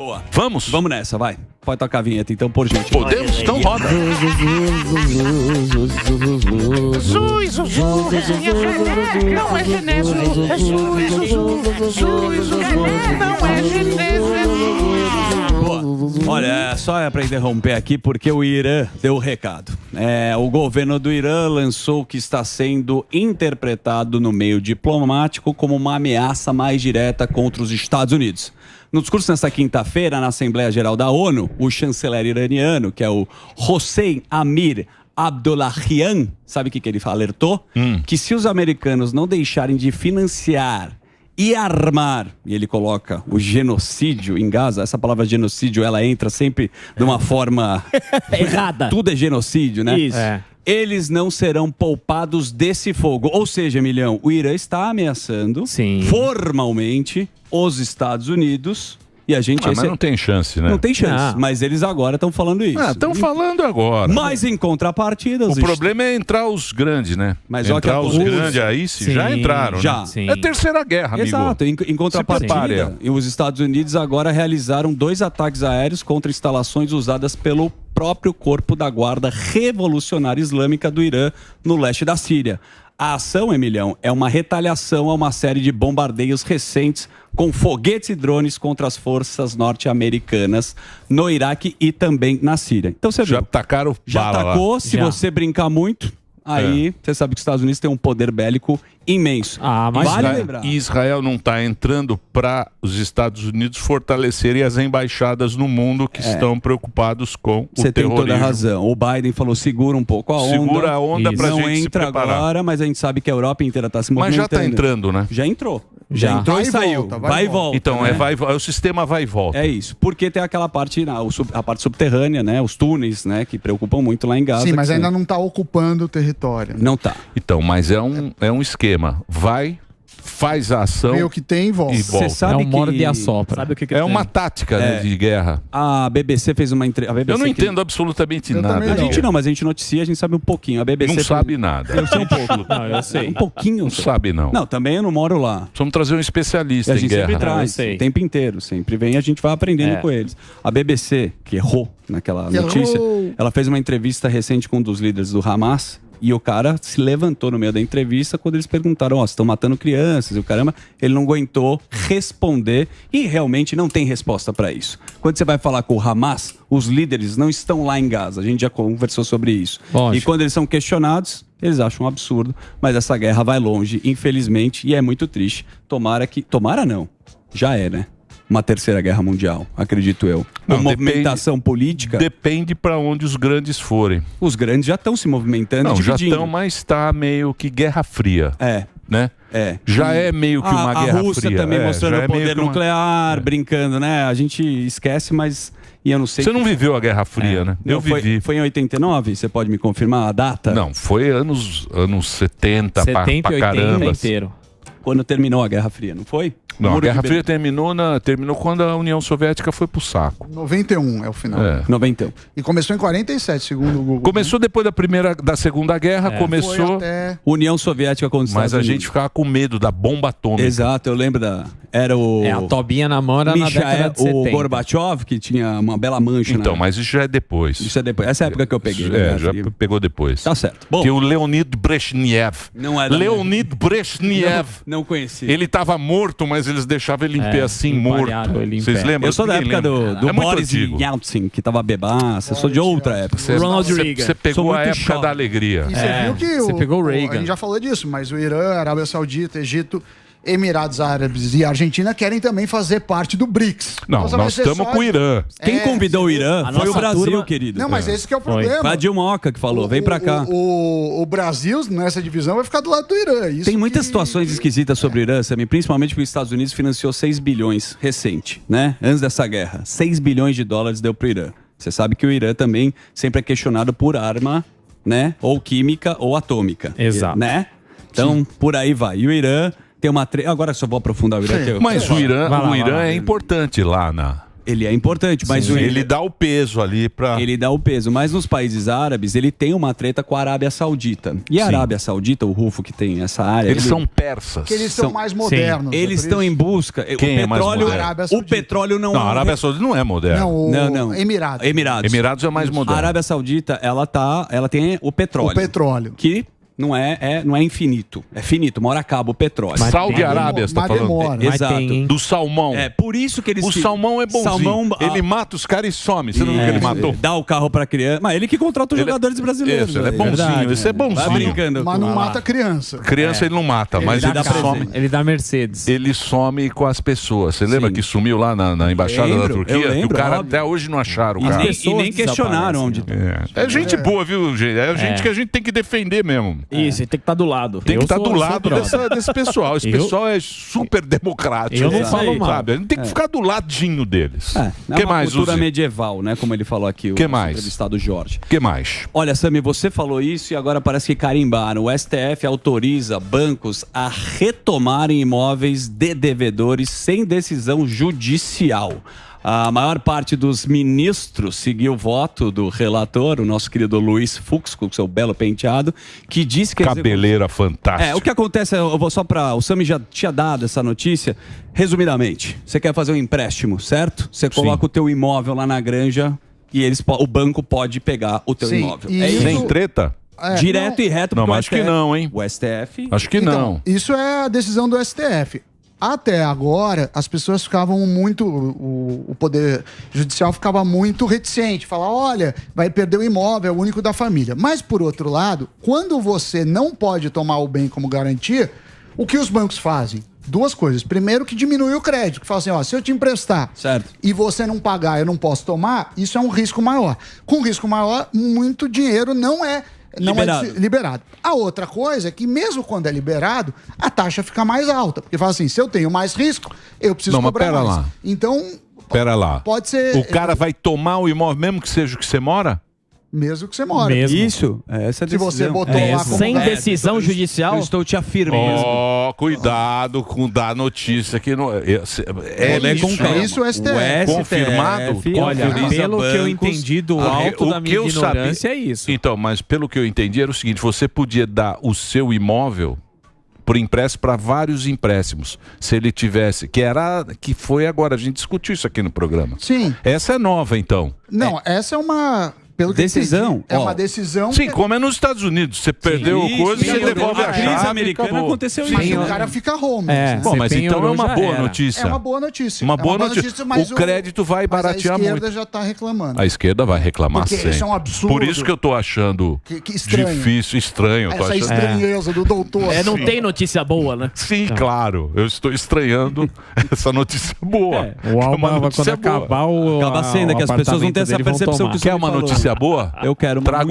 Boa. Vamos? Vamos nessa, vai. Pode tocar a vinheta, então, por gentileza. Podemos? Então roda. Não é genésio, é não é genésio. Boa. Olha, só é para interromper aqui, porque o Irã deu o recado. O governo do Irã lançou o que está sendo interpretado no meio diplomático como uma ameaça mais direta contra os Estados Unidos. No discurso nesta quinta-feira, na Assembleia Geral da ONU, o chanceler iraniano, que é o Hossein Amir Abdollahian, sabe o que ele alertou? Que se os americanos não deixarem de financiar e armar, e ele coloca o genocídio em Gaza, essa palavra genocídio, ela entra sempre de uma forma errada. Tudo é genocídio, né? Isso. Eles não serão poupados desse fogo. Ou seja, Emilhão, o Irã está ameaçando formalmente os Estados Unidos. E a gente... Mas não tem chance, né? Não tem chance, mas eles agora estão falando isso. Estão falando agora. Mas em contrapartida... O problema é entrar os grandes, né? Mas entrar os grandes aí, já entraram, já. né? É a terceira guerra, amigo. Exato, em contrapartida, os Estados Unidos agora realizaram 2 ataques aéreos contra instalações usadas pelo próprio corpo da Guarda Revolucionária Islâmica do Irã no leste da Síria. A ação, Emilhão, é uma retaliação a uma série de bombardeios recentes com foguetes e drones contra as forças norte-americanas no Iraque e também na Síria. Então você já tacaram já bala atacou, lá. se você brincar muito, aí você sabe que os Estados Unidos têm um poder bélico imenso. Mas vale lembrar. Israel não está entrando para os Estados Unidos fortalecerem as embaixadas no mundo que estão preocupados com o Você tem terrorismo. toda a razão. O Biden falou, segura um pouco a onda. Segura a onda pra não gente se entra preparar. agora, mas a gente sabe que a Europa inteira está se Mas movimentando. já está entrando, né? Já entrou. Já entrou Vai e e saiu. volta, vai e volta. Então, né? é o sistema vai e volta. É isso. Porque tem aquela parte, a parte subterrânea, né? Os túneis, né? Que preocupam muito lá em Gaza. Sim, mas que ainda não está ocupando o território. Não está. Então, mas é um esquema. Vai, faz a ação Vê o que tem e volta. Você sabe Sabe o que é uma tática né, de guerra. A BBC fez uma entrevista. Eu não entendo absolutamente nada. A gente não, mas a gente noticia, a gente sabe um pouquinho. A BBC Não sabe nada. Eu sei um pouco. Não, eu sei. Um pouquinho. Não sabe, não. Não, também eu não moro lá. Vamos trazer um especialista A em gente guerra. sempre traz, o tempo inteiro, sempre vem, a gente vai aprendendo É. com eles. A BBC, que errou naquela Errou. notícia, ela fez uma entrevista recente com um dos líderes do Hamas, e o cara se levantou no meio da entrevista quando eles perguntaram, vocês estão matando crianças, e o caramba, ele não aguentou responder, e realmente não tem resposta para isso. Quando você vai falar com o Hamas, os líderes não estão lá em Gaza, a gente já conversou sobre isso. Lógico. E quando eles são questionados, eles acham um absurdo, mas essa guerra vai longe, infelizmente, e é muito triste. Tomara não, já é, né? Uma terceira guerra mundial, acredito eu. Uma movimentação política. Depende para onde os grandes forem. Os grandes já estão se movimentando, Não, já dividindo. estão, mas está meio que guerra fria. É. Né? É. Já é meio que uma guerra fria. A Rússia também mostrando já é o meio poder que uma- nuclear, brincando, né? A gente esquece, mas... E eu não sei... Você não viveu a Guerra Fria, né? Não, Eu vivi. Foi em 89? Você pode me confirmar a data? Não, foi anos 70, 70 pra e 80 caramba. inteiro. Quando terminou a Guerra Fria, não foi? Não, a Muro de Guerra Berlim. Fria terminou quando a União Soviética foi pro saco. 91 é o final. É. 91. E começou em 47, segundo o Google. Começou depois da Segunda Guerra, Foi começou... até... União Soviética contra os Mas Estados a Unidos. gente ficava com medo da bomba atômica. Exato, eu lembro da... Era o... A Tobinha na mão era na década de 70. O Gorbachev, que tinha uma bela mancha. Então, mas isso já é depois. Isso é depois. Essa é a época que eu peguei. né? Já pegou depois. Tá certo. Bom. Que o Leonid Brezhnev. Não é da Leonid Brezhnev. Não conheci. Ele estava morto, mas eles deixavam ele em pé assim, morto. Vocês lembram? Eu sou da Ninguém época lembra. do É muito Boris antigo. Yeltsin, que tava bebaço. Eu sou de outra época. Você pegou Sou a muito época jovem. da alegria. E você viu que você pegou o Reagan. A gente já falou disso, mas o Irã, Arábia Saudita, Egito, Emirados Árabes e Argentina querem também fazer parte do BRICS. Não, Então, vai nós ser estamos só- com o Irã. Quem convidou o Irã A foi o nossa Brasil, turma- querido. Não, mas esse que é o problema. Foi a Dilmoca que falou, vem pra cá. O Brasil, nessa divisão, vai ficar do lado do Irã. Isso Tem muitas situações esquisitas sobre o Irã, Samir, principalmente porque os Estados Unidos financiou 6 bilhões recente, né? Antes dessa guerra. 6 bilhões de dólares deu pro Irã. Você sabe que o Irã também sempre é questionado por arma, né? Ou química ou atômica. Exato. Né? Então, por aí vai. E o Irã tem uma... Agora só vou aprofundar o Irã. que eu- Mas o Irã, Vai lá, o Irã vai lá. é importante lá Ele é importante, mas ele dá o peso ali para. Ele dá o peso, mas nos países árabes ele tem uma treta com a Arábia Saudita. E a Arábia Saudita, o Rufo que tem essa área. Eles são persas. Que eles são mais modernos. Eles estão em busca. Quem o petróleo, o petróleo não. Não, a Arábia Saudita não é moderna. Não, Emirados. Emirados é mais moderno. A Arábia Saudita, ela tem o petróleo. O petróleo. Que não é infinito. É finito, uma hora acaba o petróleo. Saudi Arábia, você tá falando? Exato. Do salmão. É por isso que eles. O salmão é bonzinho. Ele mata os caras e some. Você não viu que ele matou? Dá o carro pra criança. Mas ele que contrata os jogadores brasileiros. Isso, ele é bonzinho. Esse é bonzinho. Vai brincando. Mas não mata criança. Criança ele não mata, mas ele some. Ele dá Mercedes. Ele some com as pessoas. Você lembra que sumiu lá na embaixada da Turquia? Que o cara até hoje não acharam o cara. E nem questionaram onde. É gente boa, viu, gente? É gente que a gente tem que defender mesmo. Isso, tem que estar do lado. Tem que estar do lado desse pessoal. Esse pessoal é super democrático. Eu não falo mal. Sabe? A gente tem que ficar do ladinho deles. É que uma mais, cultura Uzi? medieval, né? Como ele falou aqui, o entrevistado Jorge. Que mais? Olha, Sami, você falou isso e agora parece que carimbaram. O STF autoriza bancos a retomarem imóveis de devedores sem decisão judicial. A maior parte dos ministros seguiu o voto do relator, o nosso querido Luiz Fux, com o seu belo penteado, que disse que... Cabeleira fantástica. O que acontece, eu vou só para... O Sami já tinha dado essa notícia. Resumidamente, você quer fazer um empréstimo, certo? Você coloca o teu imóvel lá na granja e o banco pode pegar o teu imóvel. Sem treta? Direto e reto. Não, mas acho que não, hein? O STF... Acho que não. Isso é a decisão do STF. Até agora, as pessoas ficavam muito... O Poder Judicial ficava muito reticente. Falar, olha, vai perder o imóvel, é o único da família. Mas, por outro lado, quando você não pode tomar o bem como garantia, o que os bancos fazem? Duas coisas. Primeiro, que diminui o crédito. Que fala assim, se eu te emprestar e você não pagar, eu não posso tomar, isso é um risco maior. Com risco maior, muito dinheiro não é liberado. A outra coisa é que mesmo quando é liberado, a taxa fica mais alta. Porque fala assim, se eu tenho mais risco, eu preciso cobrar mais. Lá. Então, pera lá. Pode ser... O cara vai tomar o imóvel mesmo que seja o que você mora? Mesmo que você mora. Isso, essa decisão. Se você botou lá como sem decisão judicial... Eu estou te afirmando. Cuidado com dar notícia que não... Isso o STF. Confirmado? Olha, pelo que eu entendi do alto da minha ignorância, é isso. Então, mas pelo que eu entendi era o seguinte, você podia dar o seu imóvel por empréstimo para vários empréstimos. Se ele tivesse... Que foi agora, a gente discutiu isso aqui no programa. Sim. Essa é nova, então. Não, essa é uma... Pelo que decisão. Entendi, é uma decisão... Sim, como é nos Estados Unidos. Você perdeu coisa, você devolve a chave. A crise americana aconteceu isso. Mas o cara fica home. Bom, mas então é uma boa notícia. É uma boa notícia. Uma boa notícia. Mas o crédito vai baratear muito. A esquerda já está reclamando. A esquerda vai reclamar porque sempre. Isso é um absurdo. Por isso que eu tô achando que estranho. difícil, estranho. Essa estranheza do doutor. Não tem notícia boa, né? Sim, claro. Eu estou estranhando essa notícia boa. O Alma, quando acabar Acaba sendo que as pessoas não têm essa percepção que quer uma notícia boa? Eu quero Trago